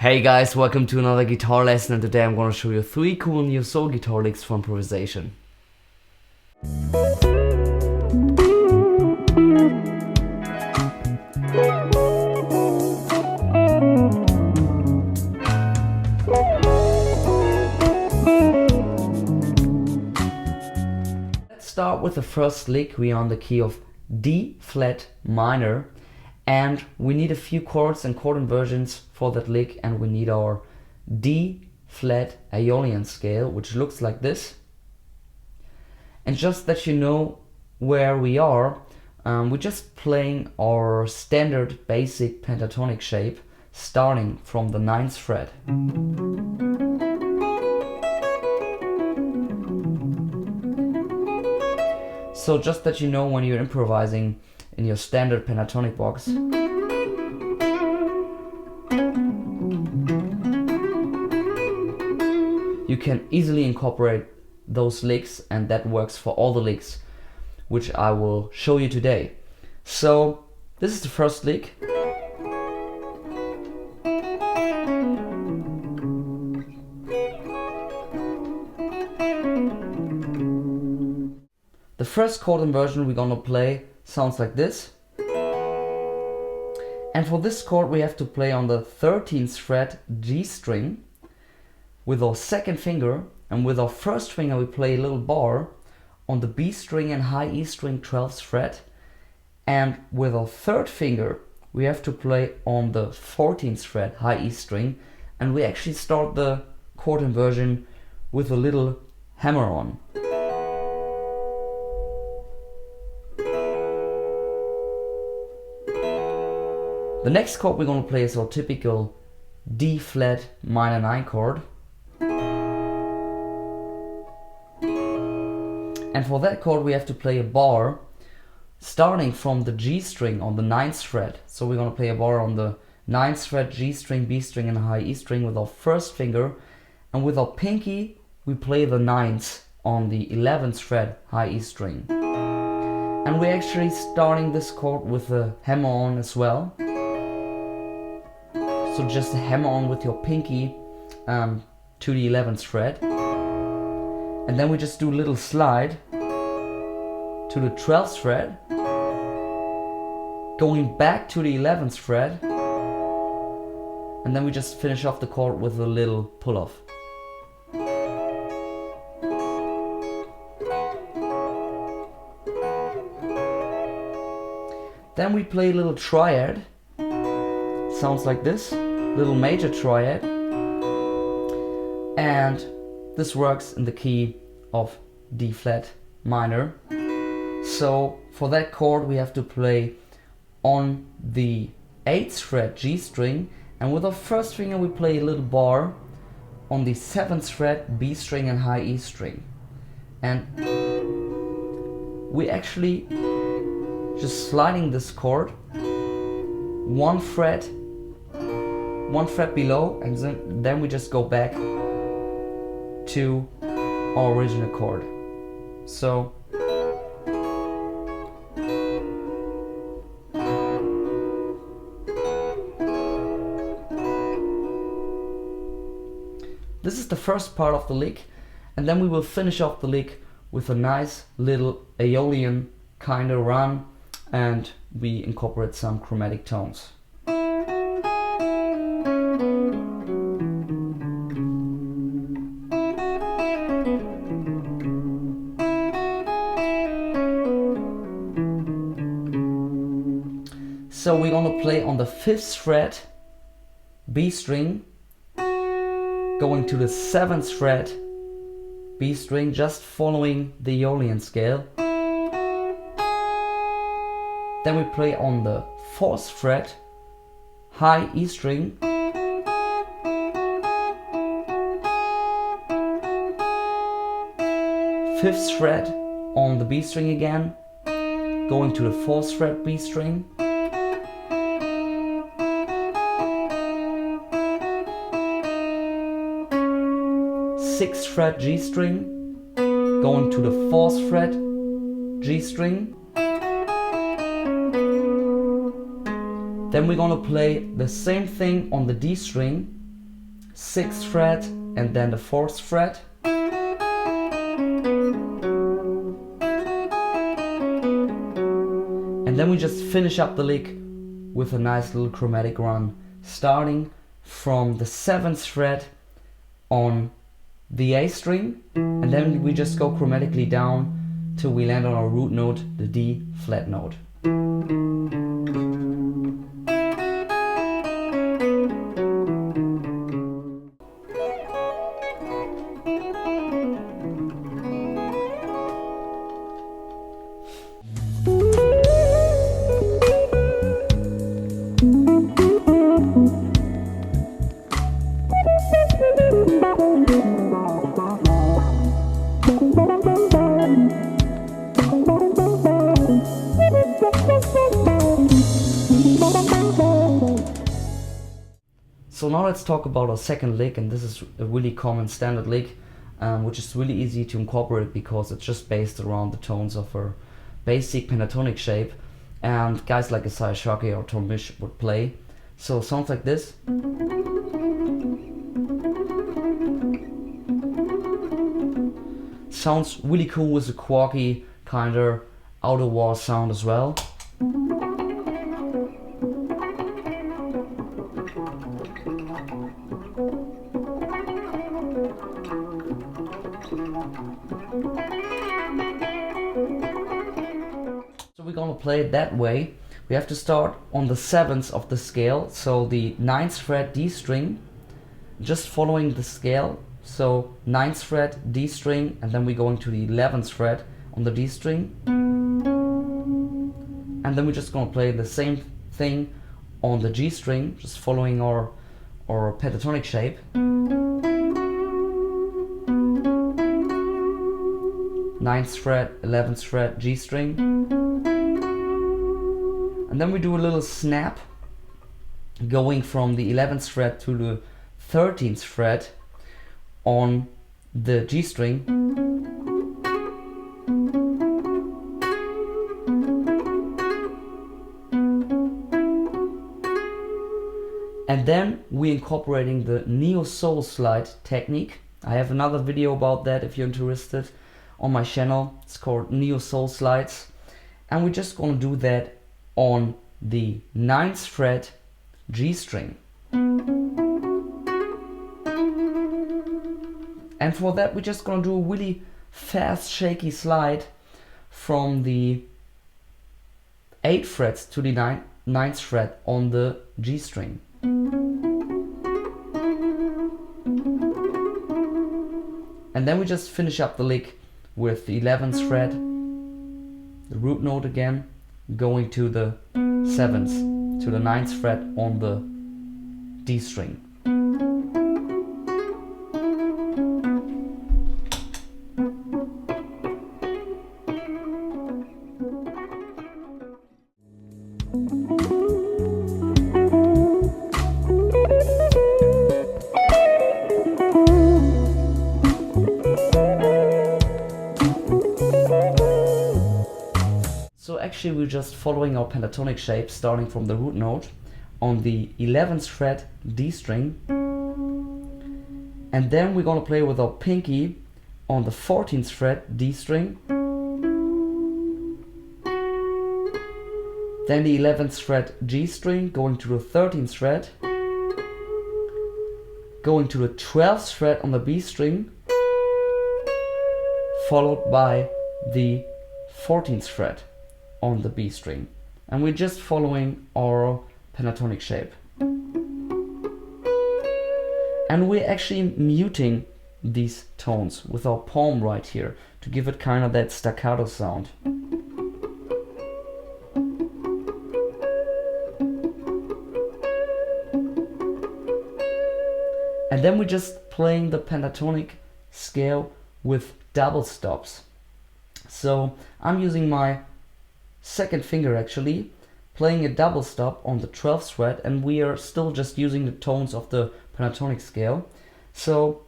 Hey guys, welcome to another guitar lesson, and today I'm going to show you 3 cool new soul guitar licks for improvisation. Let's start with the first lick. We are on the key of D flat minor. And we need a few chords and chord inversions for that lick, and we need our D flat Aeolian scale, which looks like this. And just that you know where we are, we're just playing our standard basic pentatonic shape, starting from the 9th fret. So just that you know when you're improvising in your standard pentatonic box, you can easily incorporate those licks, and that works for all the licks which I will show you today. So this is the first lick. The first chord inversion we're gonna play sounds like this. And for this chord we have to play on the 13th fret G string with our second finger, and with our first finger we play a little bar on the B string and high E string 12th fret, and with our third finger we have to play on the 14th fret high E string, and we actually start the chord inversion with a little hammer on. The next chord we're going to play is our typical D flat minor 9 chord. And for that chord we have to play a bar starting from the G string on the 9th fret. So we're going to play a bar on the 9th fret, G string, B string and high E string with our first finger, and with our pinky we play the 9th on the 11th fret high E string. And we're actually starting this chord with a hammer on as well. So just hammer on with your pinky to the 11th fret. And then we just do a little slide to the 12th fret, going back to the 11th fret, and then we just finish off the chord with a little pull off. Then we play a little triad. Sounds like this, little major triad, and this works in the key of D flat minor. So for that chord we have to play on the 8th fret G string, and with our first finger we play a little bar on the 7th fret B string and high E string, and we actually just sliding this chord one fret below, and then we just go back to our original chord. So this is the first part of the lick, and then we will finish off the lick with a nice little Aeolian kind of run, and we incorporate some chromatic tones. So we're gonna play on the 5th fret B string, going to the 7th fret B string, just following the Aeolian scale. Then we play on the 4th fret high E string, 5th fret on the B string again, going to the 4th fret B string, 6th fret G string, going to the 4th fret G string. Then we're gonna play the same thing on the D string, 6th fret and then the 4th fret. And then we just finish up the lick with a nice little chromatic run, starting from the 7th fret on the A string, and then we just go chromatically down till we land on our root note, the D flat note. So now let's talk about our second lick, and this is a really common standard lick, which is really easy to incorporate because it's just based around the tones of our basic pentatonic shape, and guys like Isaiah Shockey or Tom Misch would play. So sounds like this. Sounds really cool with a quirky kind of outer wall sound as well. So we're gonna play it that way. We have to start on the 7th of the scale, so the 9th fret D string, just following the scale. So 9th fret D string, and then we're going to the 11th fret on the D string, and then we're just gonna play the same thing on the G string, just following our pentatonic shape. 9th fret, 11th fret, G string. And then we do a little snap going from the 11th fret to the 13th fret on the G string. And then we're incorporating the neo soul slide technique. I have another video about that if you're interested on my channel. It's called Neo Soul Slides, and we're just gonna do that on the 9th fret G string. And for that we're just gonna do a really fast shaky slide from the 8th fret to the 9th fret on the G string. And then we just finish up the lick with the 11th fret, the root note again, going to the 7th, to the 9th fret on the D string. So actually we're just following our pentatonic shape, starting from the root note on the 11th fret D string, and then we're gonna play with our pinky on the 14th fret D string, then the 11th fret G string, going to the 13th fret, going to the 12th fret on the B string, followed by the 14th fret on the B string, and we're just following our pentatonic shape. And we're actually muting these tones with our palm right here to give it kind of that staccato sound. And then we're just playing the pentatonic scale with double stops. So I'm using my second finger actually, playing a double stop on the 12th fret, and we are still just using the tones of the pentatonic scale. So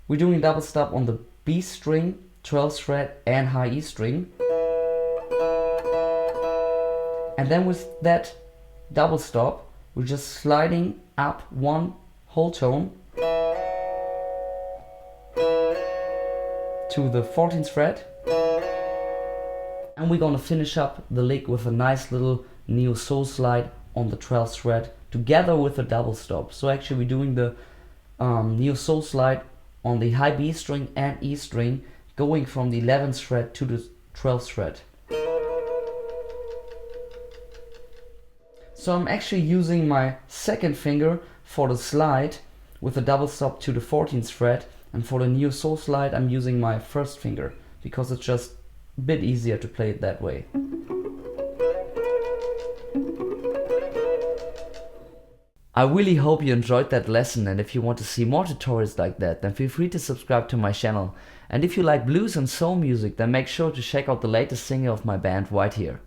we're doing a double stop on the B string, 12th fret and high E string. And then with that double stop, we're just sliding up one whole tone. to the 14th fret. And we're gonna finish up the lick with a nice little neo soul slide on the 12th fret together with a double stop. So actually we're doing the neo soul slide on the high B string and E string, going from the 11th fret to the 12th fret. So I'm actually using my second finger for the slide with a double stop to the 14th fret, and for the neo soul slide I'm using my first finger because it's just a bit easier to play it that way. I really hope you enjoyed that lesson, and if you want to see more tutorials like that, then feel free to subscribe to my channel. And if you like blues and soul music, then make sure to check out the latest single of my band right here.